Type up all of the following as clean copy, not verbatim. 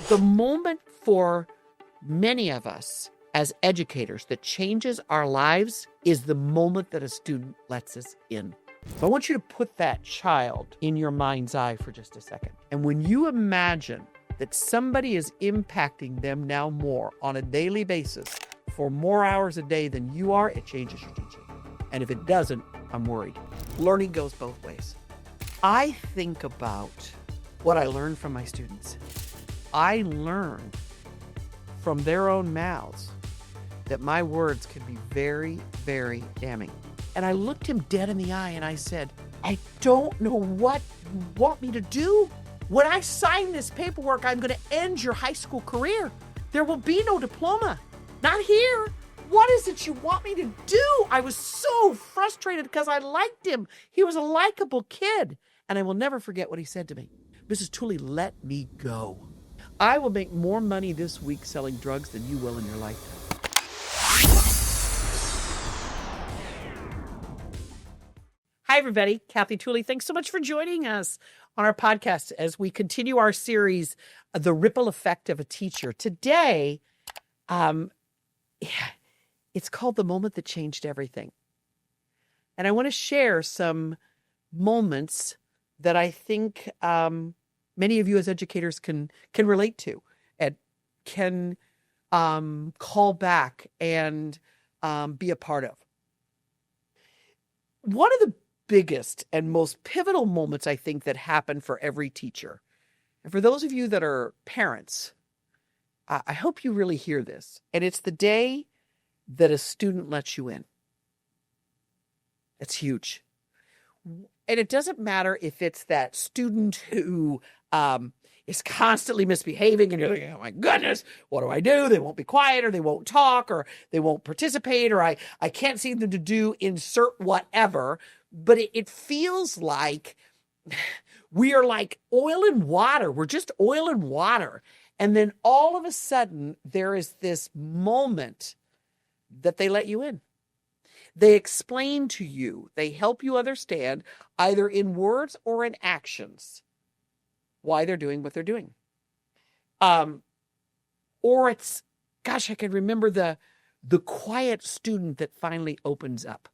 The moment for many of us as educators that changes our lives is the moment that a student lets us in. So I want you to put that child in your mind's eye for just a second. And when you imagine that somebody is impacting them now more on a daily basis for more hours a day than you are, it changes your teaching. And if it doesn't, I'm worried. Learning goes both ways. I think about what I learn from my students. I learn from their own mouths that my words can be very, very damning. And I looked him dead in the eye and I said, I don't know what you want me to do. When I sign this paperwork, I'm going to end your high school career. There will be no diploma. Not here. What is it you want me to do? I was so frustrated because I liked him. He was a likable kid. And I will never forget what he said to me. Mrs. Tooley, let me go. I will make more money this week selling drugs than you will in your lifetime. Hi, everybody. Kathy Tooley. Thanks so much for joining us on our podcast as we continue our series, The Ripple Effect of a Teacher. Today, it's called The Moment That Changed Everything. And I want to share some moments that I think many of you as educators can relate to and can call back and be a part of. One of the biggest and most pivotal moments, I think, that happen for every teacher, and for those of you that are parents, I hope you really hear this, and it's the day that a student lets you in. It's huge. And it doesn't matter if it's that student who is constantly misbehaving and you're like, oh my goodness, what do I do? They won't be quiet, or they won't talk, or they won't participate, or I can't see them to do insert whatever. But it feels like we are like oil and water. We're just oil and water. And then all of a sudden there is this moment that they let you in. They explain to you, they help you understand, either in words or in actions, why they're doing what they're doing. Or it's, gosh, I can remember the quiet student that finally opens up.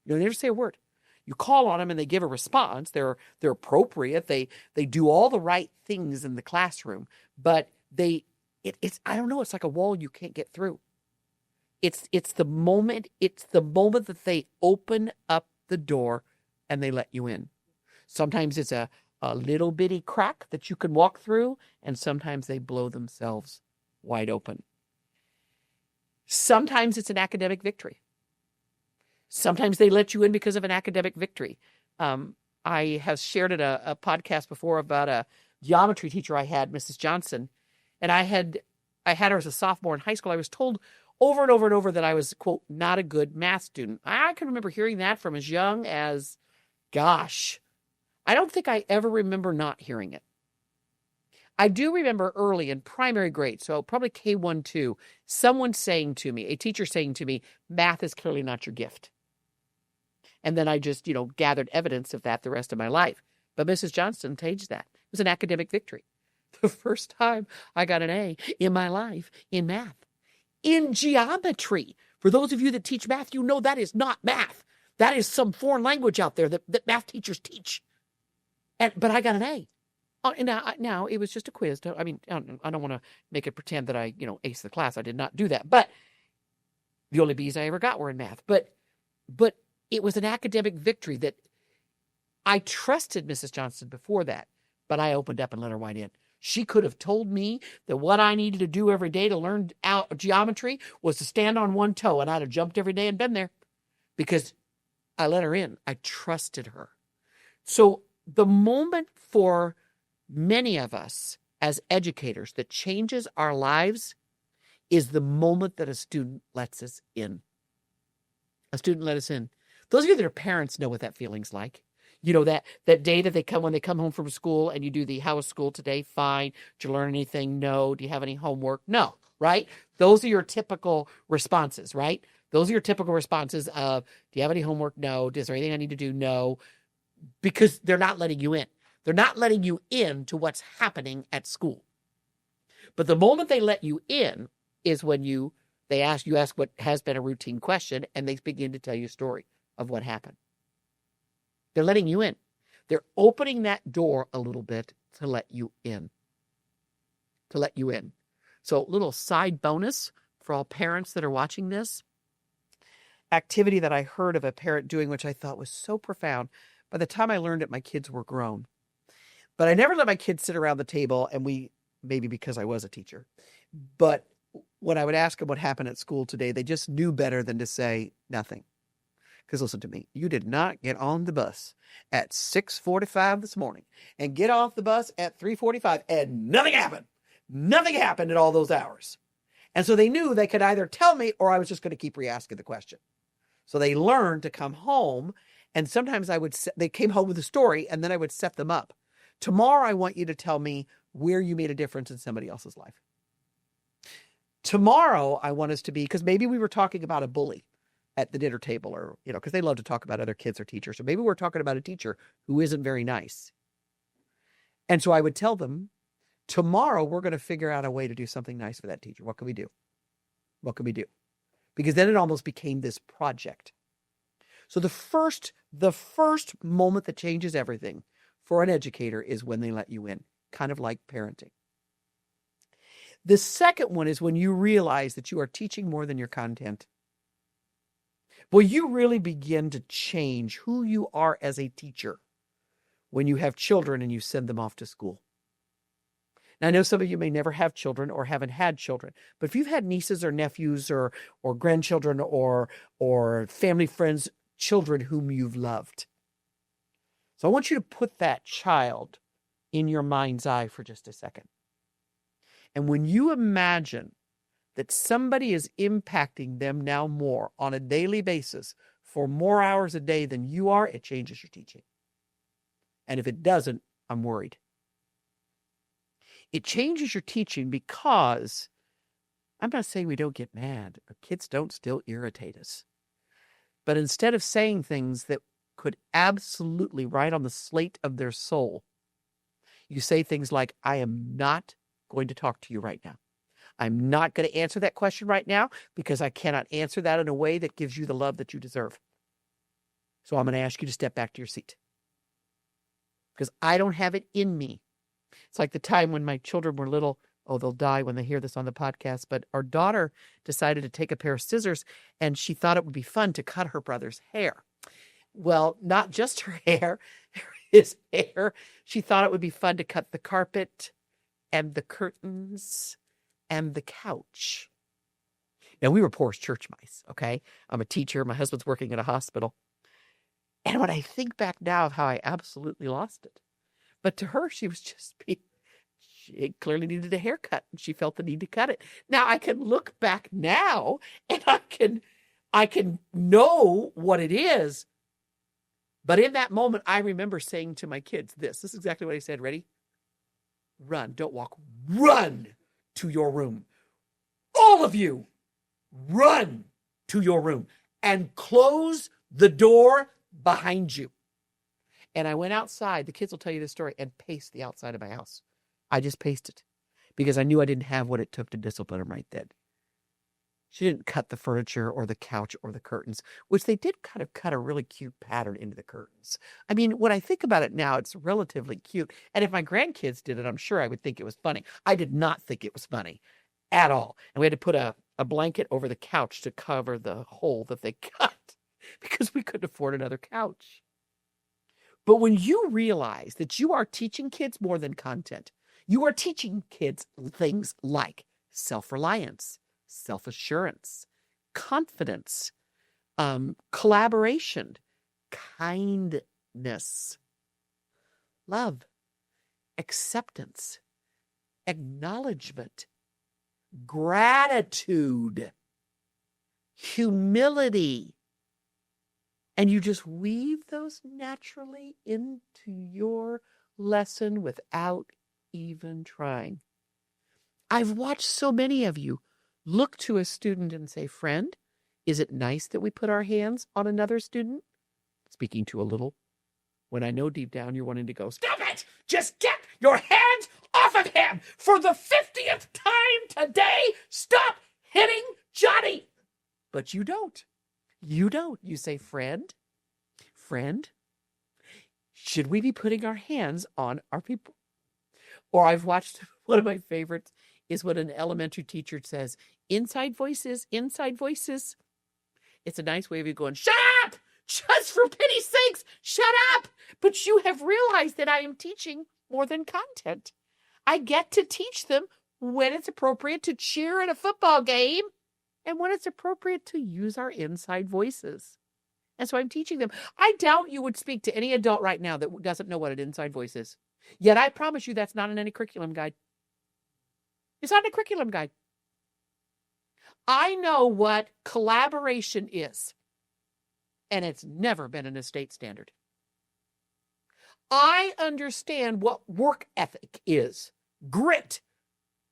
You know, they never say a word. You call on them and they give a response. They're appropriate. They do all the right things in the classroom, but it's I don't know, it's like a wall you can't get through. It's the moment that they open up the door and they let you in. Sometimes it's a little bitty crack that you can walk through, and sometimes they blow themselves wide open. Sometimes it's an academic victory. Sometimes they let you in because of an academic victory. I have shared at a podcast before about a geometry teacher I had, Mrs. Johnson, and I had her as a sophomore in high school. I was told over and over and over that I was, quote, not a good math student. I can remember hearing that from as young as, gosh, I don't think I ever remember not hearing it. I do remember early in primary grade, so probably K1, 2, someone saying to me, a teacher saying to me, math is clearly not your gift. And then I just, gathered evidence of that the rest of my life. But Mrs. Johnson changed that. It was an academic victory. The first time I got an A in my life in math. In geometry. For those of you that teach math, you know that is not math. That is some foreign language out there that math teachers teach. But I got an A. Now, it was just a quiz. I mean, I don't want to make it pretend that I, aced the class. I did not do that. But the only B's I ever got were in math. But it was an academic victory that I trusted Mrs. Johnson before that. But I opened up and let her right in. She could have told me that what I needed to do every day to learn geometry was to stand on one toe, and I'd have jumped every day and been there because I let her in. I trusted her. So the moment for many of us as educators that changes our lives is the moment that a student lets us in. A student let us in. Those of you that are parents know what that feeling's like. You know, that day that when they come home from school and you do the, how was school today? Fine. Did you learn anything? No. Do you have any homework? No. Right? Those are your typical responses, right? Those are your typical responses of, do you have any homework? No. Is there anything I need to do? No. Because they're not letting you in. They're not letting you in to what's happening at school. But the moment they let you in is when you ask what has been a routine question, and they begin to tell you a story of what happened. They're letting you in. They're opening that door a little bit to let you in. To let you in. So, little side bonus for all parents that are watching this. Activity that I heard of a parent doing, which I thought was so profound. By the time I learned it, my kids were grown. But I never let my kids sit around the table, and maybe because I was a teacher, but when I would ask them what happened at school today, they just knew better than to say nothing. Because listen to me, you did not get on the bus at 6:45 this morning and get off the bus at 3:45, and nothing happened. Nothing happened at all those hours. And so they knew they could either tell me or I was just going to keep re-asking the question. So they learned to come home, and sometimes they came home with a story, and then I would set them up. Tomorrow, I want you to tell me where you made a difference in somebody else's life. Tomorrow, I want us to be, because maybe we were talking about a bully at the dinner table, or, because they love to talk about other kids or teachers. So maybe we're talking about a teacher who isn't very nice. And so I would tell them, tomorrow, we're going to figure out a way to do something nice for that teacher. What can we do? What can we do? Because then it almost became this project. So the first moment that changes everything for an educator is when they let you in, kind of like parenting. The second one is when you realize that you are teaching more than your content. Well, you really begin to change who you are as a teacher when you have children and you send them off to school. Now, I know some of you may never have children or haven't had children, but if you've had nieces or nephews or grandchildren or family friends, children whom you've loved. So I want you to put that child in your mind's eye for just a second. And when you imagine that somebody is impacting them now more on a daily basis for more hours a day than you are, it changes your teaching. And if it doesn't, I'm worried. It changes your teaching because I'm not saying we don't get mad. Our kids don't still irritate us. But instead of saying things that could absolutely write on the slate of their soul, you say things like, I am not going to talk to you right now. I'm not going to answer that question right now because I cannot answer that in a way that gives you the love that you deserve. So I'm going to ask you to step back to your seat because I don't have it in me. It's like the time when my children were little. Oh, they'll die when they hear this on the podcast. But our daughter decided to take a pair of scissors, and she thought it would be fun to cut her brother's hair. Well, not just her hair, his hair. She thought it would be fun to cut the carpet and the curtains and the couch. Now, we were poor as church mice, okay? I'm a teacher. My husband's working at a hospital. And when I think back now of how I absolutely lost it. But to her, she clearly needed a haircut, and she felt the need to cut it. Now, I can look back now, and I can know what it is. But in that moment, I remember saying to my kids this is exactly what I said. Ready? Run. Don't walk. Run to your room. All of you, run to your room and close the door behind you. And I went outside. The kids will tell you this story, and paced the outside of my house. I just paced it because I knew I didn't have what it took to discipline them right then. She didn't cut the furniture or the couch or the curtains, which they did kind of cut a really cute pattern into the curtains. I mean, when I think about it now, it's relatively cute. And if my grandkids did it, I'm sure I would think it was funny. I did not think it was funny at all. And we had to put a blanket over the couch to cover the hole that they cut because we couldn't afford another couch. But when you realize that you are teaching kids more than content, you are teaching kids things like self-reliance, self-assurance, confidence, collaboration, kindness, love, acceptance, acknowledgement, gratitude, humility. And you just weave those naturally into your lesson without even trying. I've watched so many of you look to a student and say, friend, is it nice that we put our hands on another student? Speaking to a little, when I know deep down you're wanting to go, stop it! Just get your hands off of Abraham, for the 50th time today, stop hitting Johnny. But you don't. You don't. You say, friend, should we be putting our hands on our people? Or I've watched, one of my favorites is when an elementary teacher says, inside voices, inside voices. It's a nice way of you going, shut up! Just for pity's sakes, shut up! But you have realized that I am teaching more than content. I get to teach them when it's appropriate to cheer at a football game and when it's appropriate to use our inside voices. And so I'm teaching them. I doubt you would speak to any adult right now that doesn't know what an inside voice is. Yet I promise you that's not in any curriculum guide. It's not in a curriculum guide. I know what collaboration is, and it's never been in a state standard. I understand what work ethic is, grit.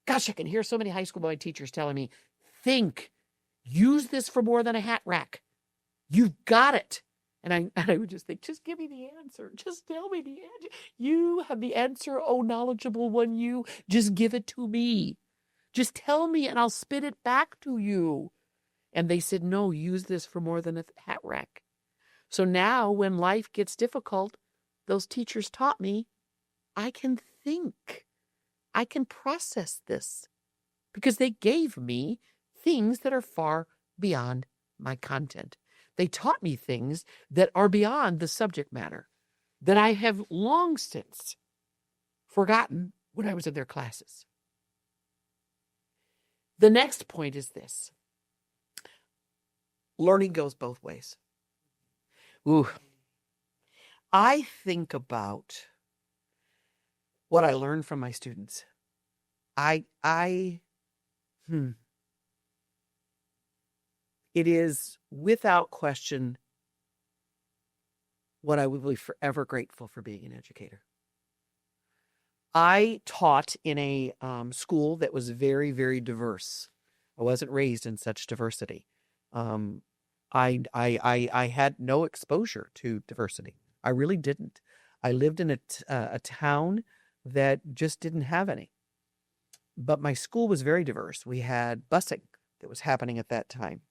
Gosh, I can hear so many high school boy teachers telling me, think, use this for more than a hat rack. You've got it. And I would just think, just give me the answer. Just tell me the answer. You have the answer, oh knowledgeable one, you. Just give it to me. Just tell me and I'll spit it back to you. And they said, no, use this for more than a hat rack. So now when life gets difficult, those teachers taught me, I can think. I can process this. Because they gave me things that are far beyond my content. They taught me things that are beyond the subject matter that I have long since forgotten when I was in their classes. The next point is this. Learning goes both ways. Ooh. I think about what I learned from my students. It is without question what I will be forever grateful for being an educator. I taught in a school that was very, very diverse. I wasn't raised in such diversity. I had no exposure to diversity. I really didn't. I lived in a town that just didn't have any. But my school was very diverse. We had busing that was happening at that time.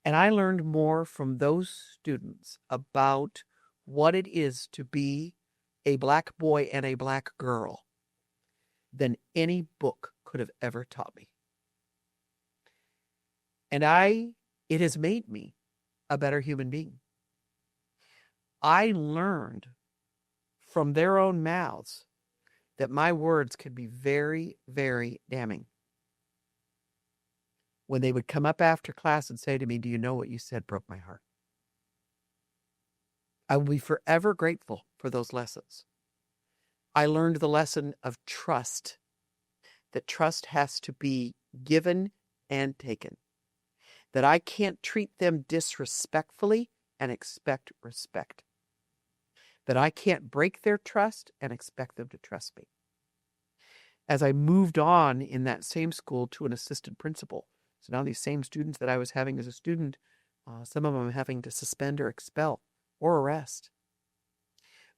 And I learned more from those students about what it is to be a black boy and a black girl than any book could have ever taught me. And it has made me a better human being. I learned from their own mouths that my words could be very, very damning. When they would come up after class and say to me, do you know what you said broke my heart? I will be forever grateful for those lessons. I learned the lesson of trust, that trust has to be given and taken, that I can't treat them disrespectfully and expect respect, that I can't break their trust and expect them to trust me. As I moved on in that same school to an assistant principal, so now these same students that I was having as a student, some of them having to suspend or expel or arrest.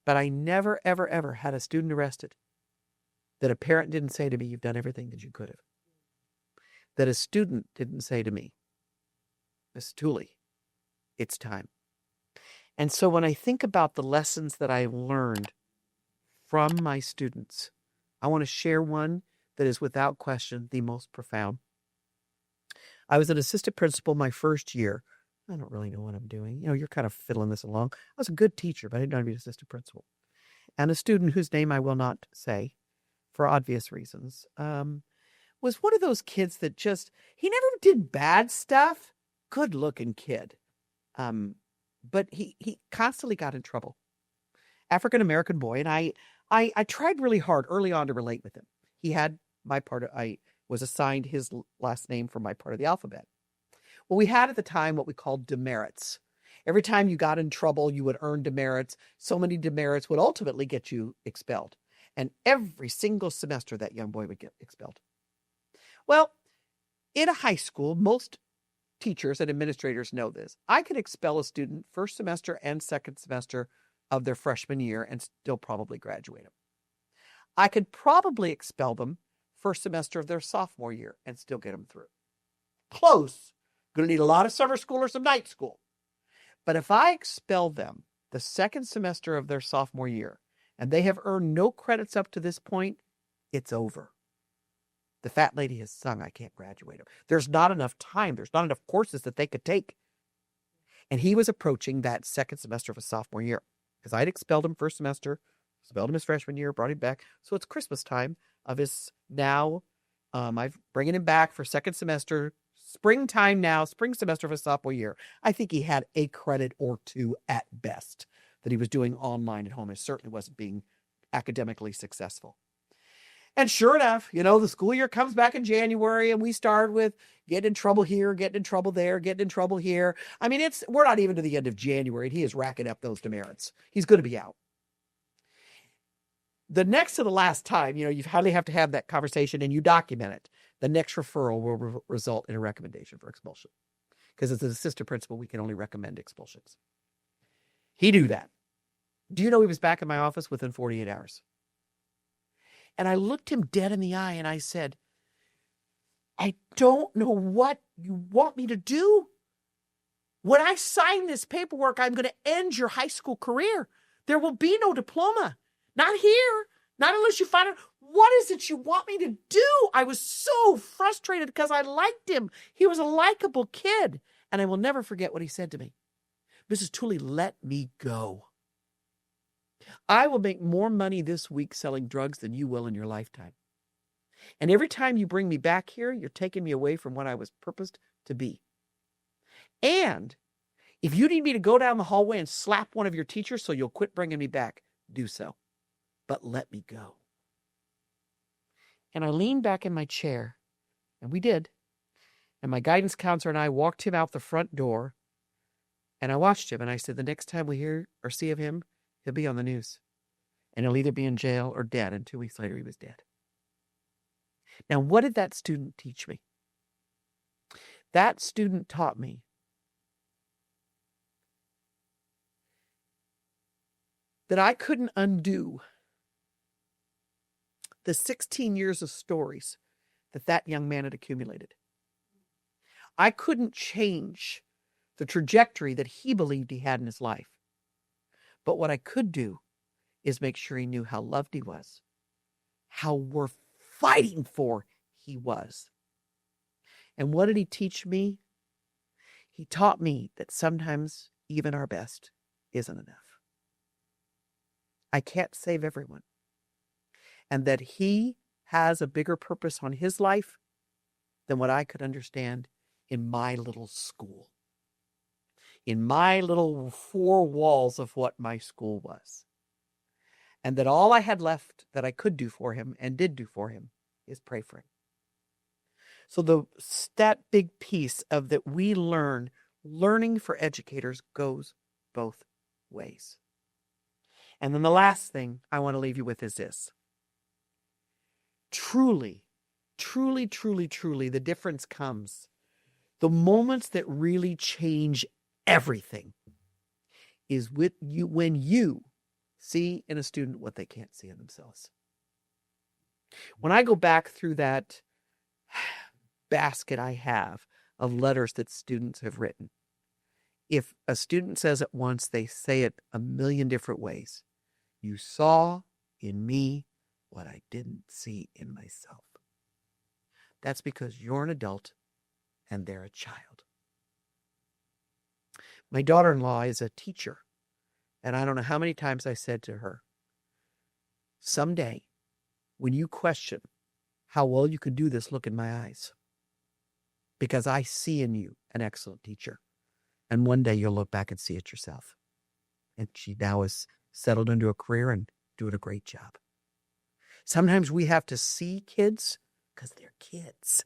But I never, ever, ever had a student arrested that a parent didn't say to me, you've done everything that you could have. That a student didn't say to me, Miss Tooley, it's time. And so when I think about the lessons that I learned from my students, I want to share one that is without question the most profound. I was an assistant principal my first year. I don't really know what I'm doing. You're kind of fiddling this along. I was a good teacher, but I didn't want to be an assistant principal. And a student whose name I will not say for obvious reasons, was one of those kids that he never did bad stuff. Good looking kid. But he constantly got in trouble. African-American boy. And I tried really hard early on to relate with him. He had my part I was assigned his last name for my part of the alphabet. Well, we had at the time what we called demerits. Every time you got in trouble, you would earn demerits. So many demerits would ultimately get you expelled. And every single semester, that young boy would get expelled. Well, in a high school, most teachers and administrators know this. I could expel a student first semester and second semester of their freshman year and still probably graduate them. I could probably expel them first semester of their sophomore year and still get them through. Close. Going to need a lot of summer school or some night school. But if I expel them the second semester of their sophomore year and they have earned no credits up to this point, it's over. The fat lady has sung, I can't graduate them. There's not enough time. There's not enough courses that they could take. And he was approaching that second semester of his sophomore year because I'd expelled him first semester, expelled him his freshman year, brought him back. So it's Christmas time of his now. I'm bringing him back for second semester, springtime now, spring semester of his sophomore year. I think he had a credit or two at best that he was doing online at home. It certainly wasn't being academically successful. And sure enough, the school year comes back in January and we start with getting in trouble here, getting in trouble there, getting in trouble here. I mean, we're not even to the end of January and he is racking up those demerits. He's going to be out. The next to the last time, you hardly have to have that conversation and you document it. The next referral will result in a recommendation for expulsion. Because as an assistant principal, we can only recommend expulsions. He knew that. Do you know he was back in my office within 48 hours? And I looked him dead in the eye and I said, I don't know what you want me to do. When I sign this paperwork, I'm going to end your high school career. There will be no diploma. Not here. Not unless you find out. What is it you want me to do? I was so frustrated because I liked him. He was a likable kid. And I will never forget what he said to me. Mrs. Tooley, let me go. I will make more money this week selling drugs than you will in your lifetime. And every time you bring me back here, you're taking me away from what I was purposed to be. And if you need me to go down the hallway and slap one of your teachers so you'll quit bringing me back, do so. But let me go. And I leaned back in my chair, and we did. And my guidance counselor and I walked him out the front door, and I watched him, and I said, the next time we hear or see of him, he'll be on the news. And he'll either be in jail or dead. And 2 weeks later, he was dead. Now, what did that student teach me? That student taught me that I couldn't undo the 16 years of stories that young man had accumulated. I couldn't change the trajectory that he believed he had in his life. But what I could do is make sure he knew how loved he was, how worth fighting for he was. And what did he teach me? He taught me that sometimes even our best isn't enough. I can't save everyone. And that he has a bigger purpose on his life than what I could understand in my little school. In my little 4 walls of what my school was. And that all I had left that I could do for him and did do for him is pray for him. So that big piece of that we learning for educators goes both ways. And then the last thing I want to leave you with is this. Truly, truly, truly, truly, the difference comes. The moments that really change everything is with you when you see in a student what they can't see in themselves. When I go back through that basket I have of letters that students have written, if a student says it once, they say it a million different ways. You saw in me what I didn't see in myself. That's because you're an adult and they're a child. My daughter-in-law is a teacher, and I don't know how many times I said to her, someday, when you question how well you could do this, look in my eyes. Because I see in you an excellent teacher. And one day you'll look back and see it yourself. And she now is settled into a career and doing a great job. Sometimes we have to see kids because they're kids.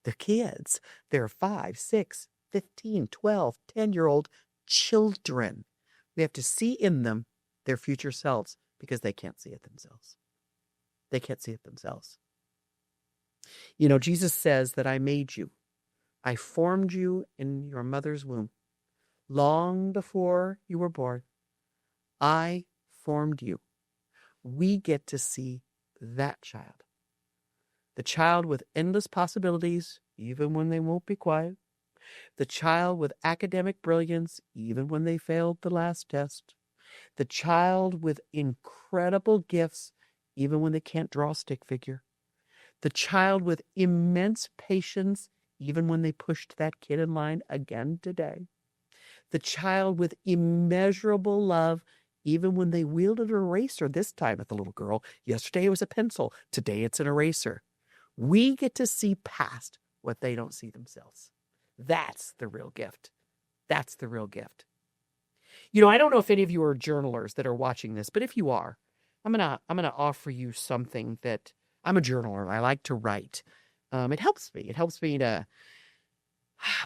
They're kids. They're 5, 6, 15, 12, 10-year-old children. We have to see in them their future selves because they can't see it themselves. They can't see it themselves. Jesus says that I made you. I formed you in your mother's womb. Long before you were born, I formed you. We get to see the That child. The child with endless possibilities, even when they won't be quiet. The child with academic brilliance, even when they failed the last test. The child with incredible gifts, even when they can't draw a stick figure. The child with immense patience, even when they pushed that kid in line again today. The child with immeasurable love, even when they wielded an eraser this time at the little girl. Yesterday it was a pencil. Today it's an eraser. We get to see past what they don't see themselves. That's the real gift. That's the real gift. I don't know if any of you are journalers that are watching this, but if you are, I'm gonna offer you something that I'm a journaler. I like to write. It helps me. It helps me to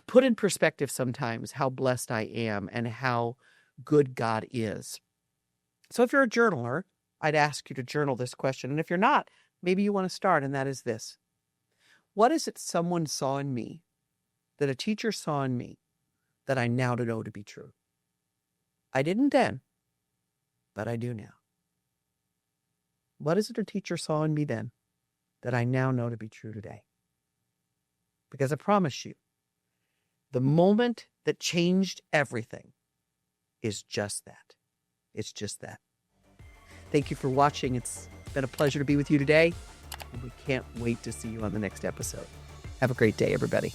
put in perspective sometimes how blessed I am and how good God is. So if you're a journaler, I'd ask you to journal this question. And if you're not, maybe you want to start, and that is this. What is it someone saw in me, that a teacher saw in me, that I now know to be true? I didn't then, but I do now. What is it a teacher saw in me then that I now know to be true today? Because I promise you, the moment that changed everything is just that. It's just that. Thank you for watching. It's been a pleasure to be with you today. And we can't wait to see you on the next episode. Have a great day, everybody.